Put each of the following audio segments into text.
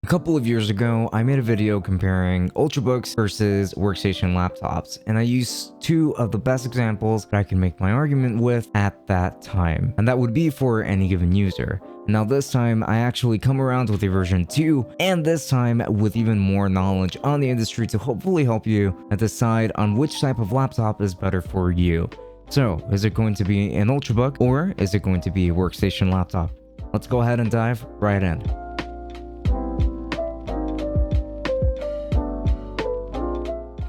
A couple of years ago, I made a video comparing Ultrabooks versus workstation laptops, and I used two of the best examples that I can make my argument with at that time, and that would be for any given user. Now this time, I actually come around with a version 2, and this time with even more knowledge on the industry to hopefully help you decide on which type of laptop is better for you. So, is it going to be an Ultrabook, or is it going to be a workstation laptop? Let's go ahead and dive right in.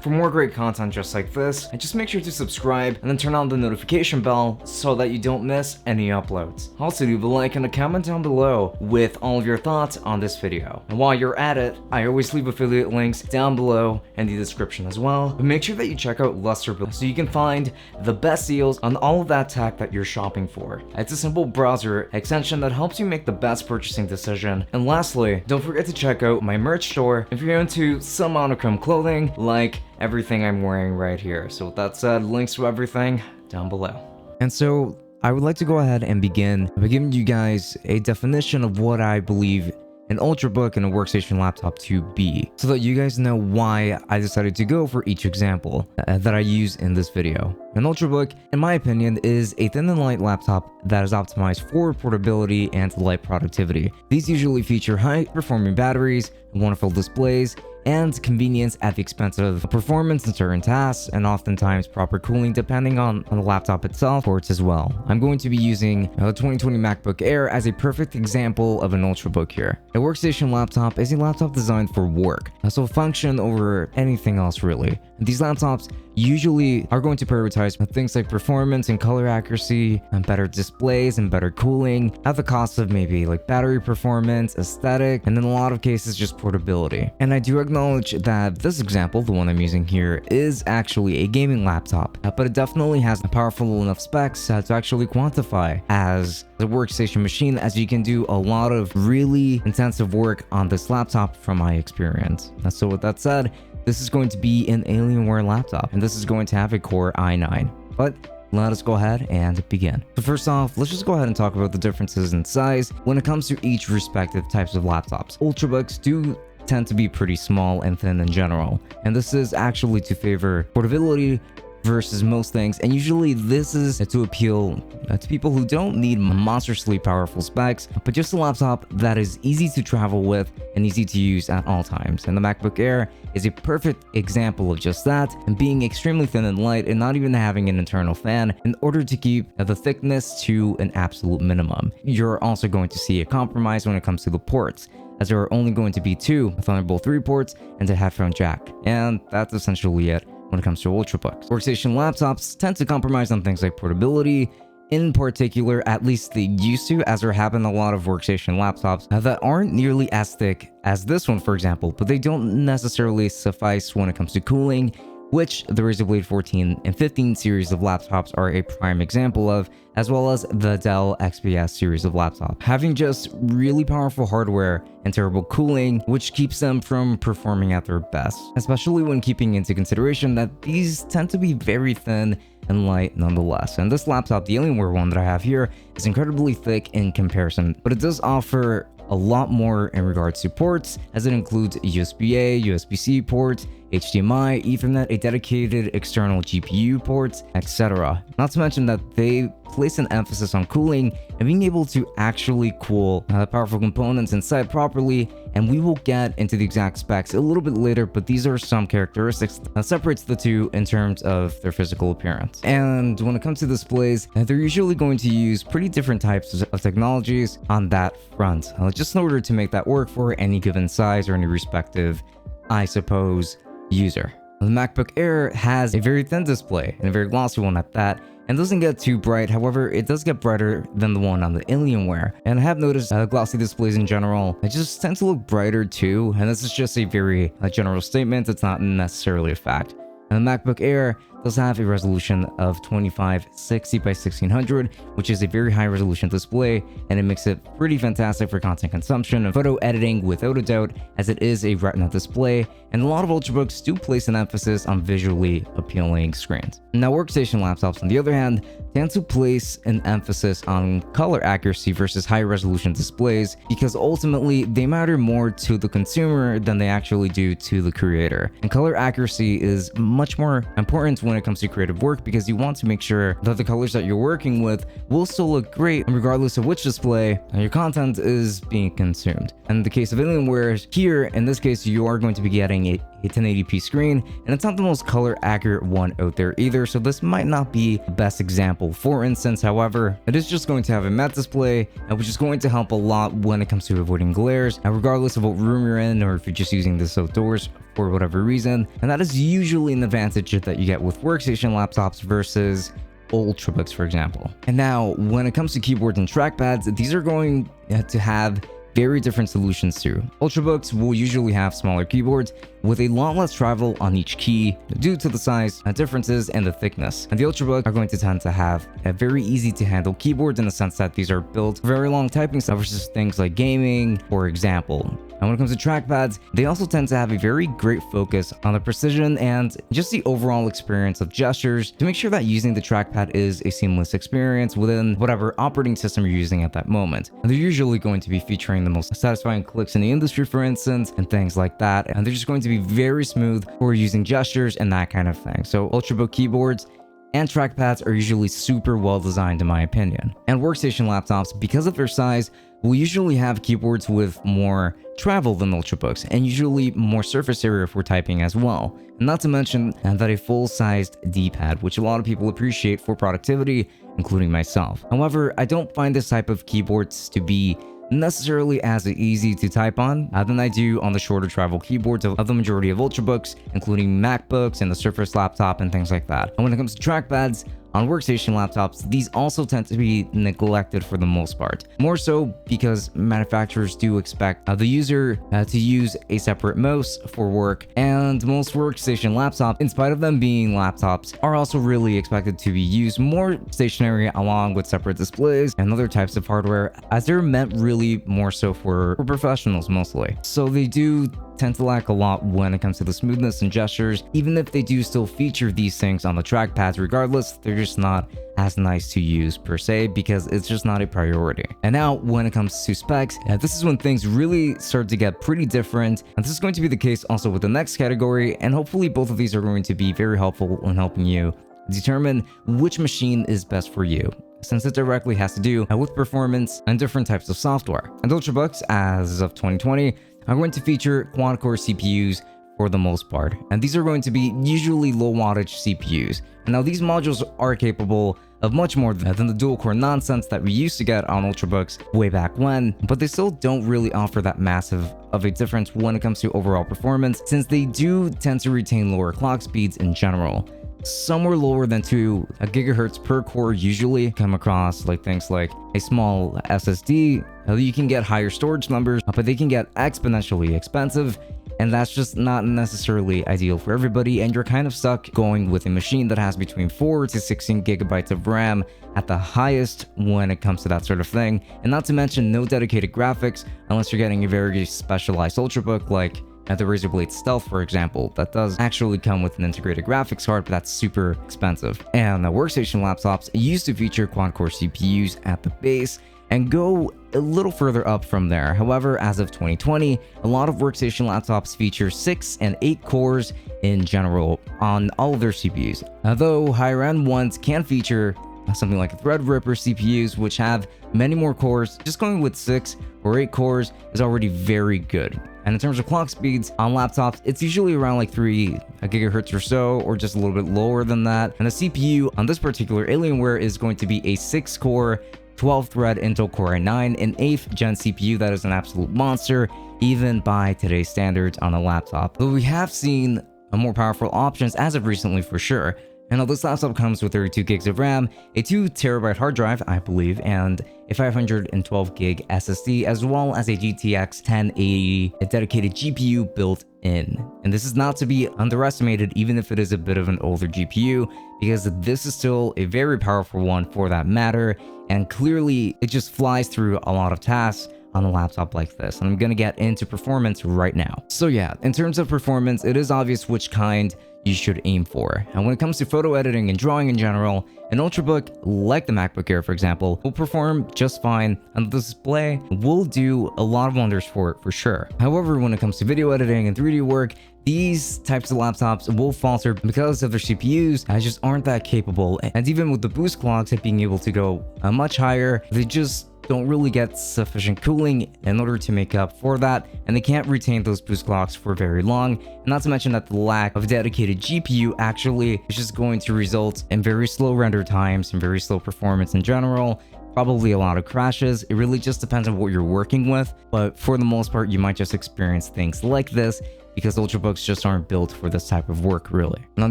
For more great content just like this, just make sure to subscribe and then turn on the notification bell so that you don't miss any uploads. Also leave a like and a comment down below with all of your thoughts on this video. And while you're at it, I always leave affiliate links down below in the description as well. But make sure that you check out Ultrabooks so you can find the best deals on all of that tech that you're shopping for. It's a simple browser extension that helps you make the best purchasing decision. And lastly, don't forget to check out my merch store if you're into some monochrome clothing like everything I'm wearing right here. So with that said, links to everything down below. And so I would like to go ahead and begin by giving you guys a definition of what I believe an Ultrabook and a workstation laptop to be, so that you guys know why I decided to go for each example that I use in this video. An Ultrabook, in my opinion, is a thin and light laptop that is optimized for portability and light productivity. These usually feature high-performing batteries, wonderful displays, and convenience at the expense of performance in certain tasks, and oftentimes proper cooling depending on the laptop itself ports as well. I'm going to be using the 2020 MacBook Air as a perfect example of an Ultrabook here. A workstation laptop is a laptop designed for work, so function over anything else really. These laptops usually are going to prioritize things like performance and color accuracy and better displays and better cooling at the cost of maybe like battery performance, aesthetic, and in a lot of cases just portability. And I do acknowledge that this example, the one I'm using here, is actually a gaming laptop, but it definitely has powerful enough specs to actually quantify as a workstation machine, as you can do a lot of really intensive work on this laptop from my experience. So with that said, this is going to be an Alienware laptop, and this is going to have a Core i9. But let us go ahead and begin. So first off, let's just go ahead and talk about the differences in size when it comes to each respective types of laptops. Ultrabooks do tend to be pretty small and thin in general, and this is actually to favor portability versus most things, and usually this is to appeal to people who don't need monstrously powerful specs, but just a laptop that is easy to travel with and easy to use at all times. And the MacBook Air is a perfect example of just that, and being extremely thin and light and not even having an internal fan in order to keep the thickness to an absolute minimum. You're also going to see a compromise when it comes to the ports, as there are only going to be two Thunderbolt 3 ports and a headphone jack, and that's essentially it when it comes to Ultrabooks. Workstation laptops tend to compromise on things like portability. In particular, at least they used to, as there have been a lot of workstation laptops that aren't nearly as thick as this one, for example, but they don't necessarily suffice when it comes to cooling, which the Razer Blade 14 and 15 series of laptops are a prime example of, as well as the Dell XPS series of laptop. Having just really powerful hardware and terrible cooling, which keeps them from performing at their best, especially when keeping into consideration that these tend to be very thin and light nonetheless. And this laptop, the Alienware one that I have here, is incredibly thick in comparison, but it does offer a lot more in regards to ports, as it includes USB-A, USB-C ports, HDMI, Ethernet, a dedicated external GPU ports, etc. Not to mention that they place an emphasis on cooling and being able to actually cool powerful components inside properly, and we will get into the exact specs a little bit later, but these are some characteristics that separates the two in terms of their physical appearance. And when it comes to displays, they're usually going to use pretty different types of technologies on that front, just in order to make that work for any given size or any respective, I suppose, user. The MacBook Air has a very thin display, and a very glossy one at that, and doesn't get too bright. However, it does get brighter than the one on the Alienware. And I have noticed glossy displays in general, they just tend to look brighter too, and this is just a very general statement. It's not necessarily a fact. And the MacBook Air does have a resolution of 2560 by 1600, which is a very high resolution display, and it makes it pretty fantastic for content consumption and photo editing without a doubt, as it is a retina display, and a lot of Ultrabooks do place an emphasis on visually appealing screens. Now, workstation laptops, on the other hand, tend to place an emphasis on color accuracy versus high resolution displays because ultimately they matter more to the consumer than they actually do to the creator. And color accuracy is much more important when it comes to creative work because you want to make sure that the colors that you're working with will still look great regardless of which display your content is being consumed. And in the case of Alienware, here in this case you are going to be getting a 1080p screen, and it's not the most color accurate one out there either, so this might not be the best example. For instance, however, it is just going to have a matte display, which is going to help a lot when it comes to avoiding glares, regardless of what room you're in or if you're just using this outdoors for whatever reason. And that is usually an advantage that you get with workstation laptops versus Ultrabooks, for example. And now, when it comes to keyboards and trackpads, these are going to have very different solutions too. Ultrabooks will usually have smaller keyboards with a lot less travel on each key due to the size differences and the thickness. And the Ultrabooks are going to tend to have a very easy to handle keyboards in the sense that these are built for very long typing stuff versus things like gaming, for example. And when it comes to trackpads, they also tend to have a very great focus on the precision and just the overall experience of gestures to make sure that using the trackpad is a seamless experience within whatever operating system you're using at that moment. And they're usually going to be featuring the most satisfying clicks in the industry, for instance, and things like that. And they're just going to be very smooth for using gestures and that kind of thing. So Ultrabook keyboards and trackpads are usually super well designed in my opinion. And workstation laptops, because of their size, will usually have keyboards with more travel than Ultrabooks, and usually more surface area for typing as well. And not to mention that a full-sized D-pad, which a lot of people appreciate for productivity, including myself. However, I don't find this type of keyboards to be necessarily as easy to type on than I do on the shorter travel keyboards of the majority of Ultrabooks, including MacBooks and the Surface laptop and things like that. And when it comes to trackpads, on workstation laptops, these also tend to be neglected for the most part. More so because manufacturers do expect the user to use a separate mouse for work, and most workstation laptops, in spite of them being laptops, are also really expected to be used more stationary along with separate displays and other types of hardware, as they're meant really more so for professionals mostly. So they do tend to lack a lot when it comes to the smoothness and gestures. Even if they do still feature these things on the trackpads, regardless, they're just not as nice to use per se because it's just not a priority. And now when it comes to specs, this is when things really start to get pretty different, and this is going to be the case also with the next category, and hopefully both of these are going to be very helpful in helping you determine which machine is best for you, since it directly has to do with performance and different types of software. And Ultrabooks, as of 2020, are going to feature quad-core CPUs for the most part, and these are going to be usually low wattage CPUs. And now these modules are capable of much more than the dual-core nonsense that we used to get on Ultrabooks way back when, but they still don't really offer that massive of a difference when it comes to overall performance, since they do tend to retain lower clock speeds in general. Somewhere lower than 2 gigahertz per core usually come across like things like a small SSD. You can get higher storage numbers, but they can get exponentially expensive, and that's just not necessarily ideal for everybody, and you're kind of stuck going with a machine that has between 4 to 16 gigabytes of RAM at the highest when it comes to that sort of thing, and not to mention no dedicated graphics unless you're getting a very specialized Ultrabook like the Razer Blade Stealth, for example, that does actually come with an integrated graphics card, but that's super expensive. And workstation laptops used to feature quad-core CPUs at the base and go a little further up from there. However, as of 2020, a lot of workstation laptops feature 6 and 8 cores in general on all of their CPUs. Although higher-end ones can feature something like Threadripper CPUs, which have many more cores, just going with 6 or 8 cores is already very good. And in terms of clock speeds on laptops, it's usually around like 3 gigahertz or so, or just a little bit lower than that. And the CPU on this particular Alienware is going to be a 6-core, 12-thread Intel Core i9, an 8th gen CPU that is an absolute monster, even by today's standards on a laptop. But we have seen more powerful options as of recently for sure. And now this laptop comes with 32 gigs of RAM, a 2 terabyte hard drive, I believe, and a 512 gig SSD, as well as a GTX 1080, a dedicated GPU built in. And this is not to be underestimated, even if it is a bit of an older GPU, because this is still a very powerful one for that matter, and clearly it just flies through a lot of tasks on a laptop like this. And I'm gonna get into performance right now. So yeah, in terms of performance, it is obvious which kind you should aim for. And when it comes to photo editing and drawing in general, an Ultrabook, like the MacBook Air for example, will perform just fine, and the display will do a lot of wonders for it for sure. However, when it comes to video editing and 3D work, these types of laptops will falter because of their CPUs that just aren't that capable, and even with the boost clocks being able to go much higher, they just don't really get sufficient cooling in order to make up for that, and they can't retain those boost clocks for very long. And not to mention that the lack of dedicated GPU actually is just going to result in very slow render times and very slow performance in general, probably a lot of crashes. It really just depends on what you're working with, but for the most part you might just experience things like this because Ultrabooks just aren't built for this type of work really. And on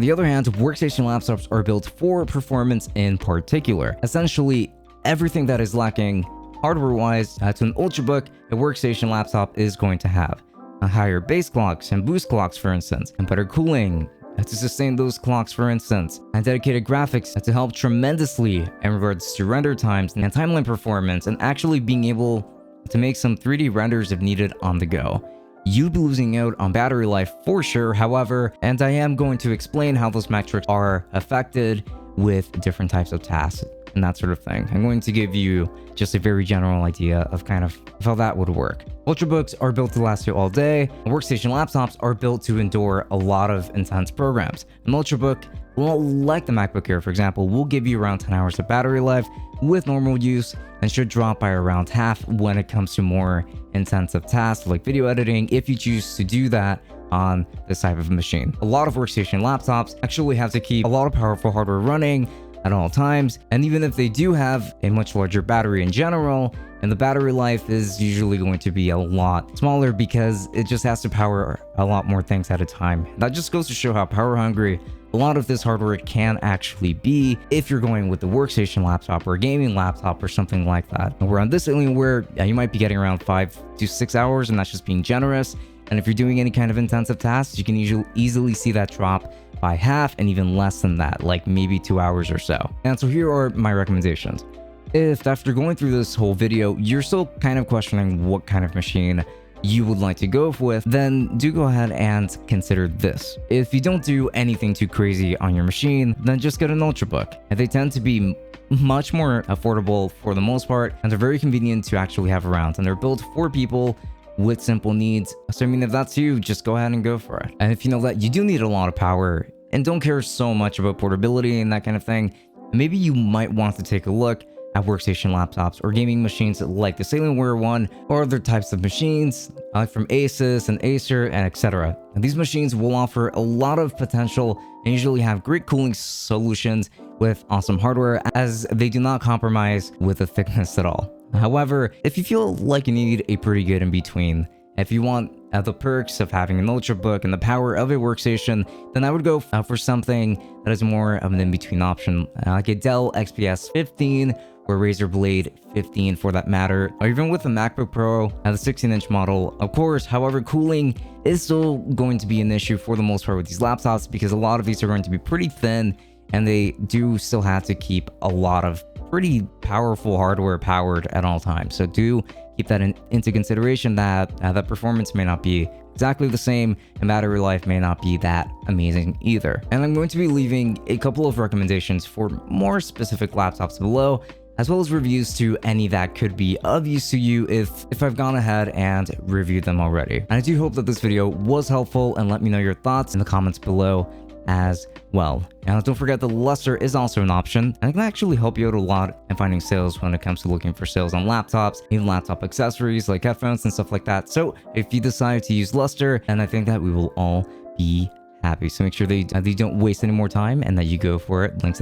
the other hand, workstation laptops are built for performance in particular. Essentially everything that is lacking hardware-wise to an Ultrabook, a workstation laptop is going to have. Higher base clocks and boost clocks, for instance, and better cooling to sustain those clocks, for instance, and dedicated graphics to help tremendously in regards to render times and timeline performance, and actually being able to make some 3D renders if needed on the go. You'd be losing out on battery life for sure, however, and I am going to explain how those metrics are affected with different types of tasks and that sort of thing. I'm going to give you just a very general idea of kind of how that would work. Ultrabooks are built to last you all day. Workstation laptops are built to endure a lot of intense programs. An Ultrabook, well, like the MacBook Air for example, will give you around 10 hours of battery life with normal use, and should drop by around half when it comes to more intensive tasks like video editing, if you choose to do that on this type of machine. A lot of workstation laptops actually have to keep a lot of powerful hardware running at all times, and even if they do have a much larger battery in general, and the battery life is usually going to be a lot smaller because it just has to power a lot more things at a time. That just goes to show how power hungry a lot of this hardware can actually be if you're going with the workstation laptop or a gaming laptop or something like that. And where on this Alienware, you might be getting around 5 to 6 hours, and that's just being generous. And if you're doing any kind of intensive tasks, you can easily see that drop by half, and even less than that, like maybe 2 hours or so. And so here are my recommendations. If after going through this whole video, you're still kind of questioning what kind of machine you would like to go with, then do go ahead and consider this. If you don't do anything too crazy on your machine, then just get an Ultrabook. And they tend to be much more affordable for the most part, and they're very convenient to actually have around, and they're built for people with simple needs. So I mean, if that's you, just go ahead and go for it. And if you know that you do need a lot of power and don't care so much about portability and that kind of thing, maybe you might want to take a look at workstation laptops or gaming machines like the Alienware one, or other types of machines from Asus and Acer and etc. And these machines will offer a lot of potential and usually have great cooling solutions with awesome hardware, as they do not compromise with the thickness at all. However, if you feel like you need a pretty good in between, if you want the perks of having an Ultrabook and the power of a workstation, then I would go for something that is more of an in-between option, like a Dell XPS 15 or Razer Blade 15 for that matter, or even with the MacBook Pro and the 16-inch model, of course. However, cooling is still going to be an issue for the most part with these laptops, because a lot of these are going to be pretty thin, and they do still have to keep a lot of pretty powerful hardware powered at all times. So do keep that into consideration, that that performance may not be exactly the same, and battery life may not be that amazing either. And I'm going to be leaving a couple of recommendations for more specific laptops below, as well as reviews to any that could be of use to you if I've gone ahead and reviewed them already. And I do hope that this video was helpful, and let me know your thoughts in the comments below as well. And don't forget that Luster is also an option, and it can actually help you out a lot in finding sales when it comes to looking for sales on laptops, even laptop accessories like headphones and stuff like that. So if you decide to use Luster, and I think that we will all be happy. So make sure that you don't waste any more time and that you go for it. Links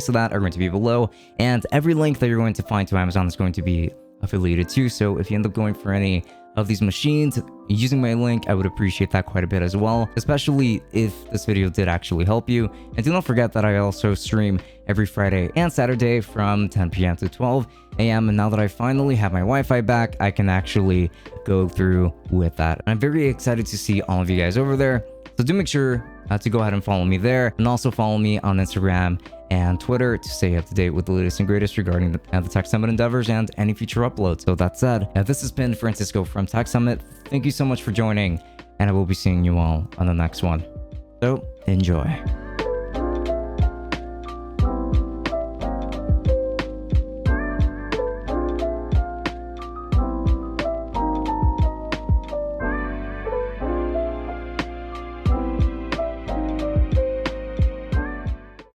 to that are going to be below, and every link that you're going to find to Amazon is going to be affiliated to. So if you end up going for any of these machines using my link, I would appreciate that quite a bit as well, especially if this video did actually help you. And do not forget that I also stream every Friday and Saturday from 10 p.m. to 12, a.m. And now that I finally have my Wi-Fi back, I can actually go through with that. I'm very excited to see all of you guys over there. So do make sure to go ahead and follow me there, and also follow me on Instagram and Twitter to stay up to date with the latest and greatest regarding the Tech Summit endeavors and any future uploads. So that said, this has been Francisco from Tech Summit. Thank you so much for joining, and I will be seeing you all on the next one. So enjoy.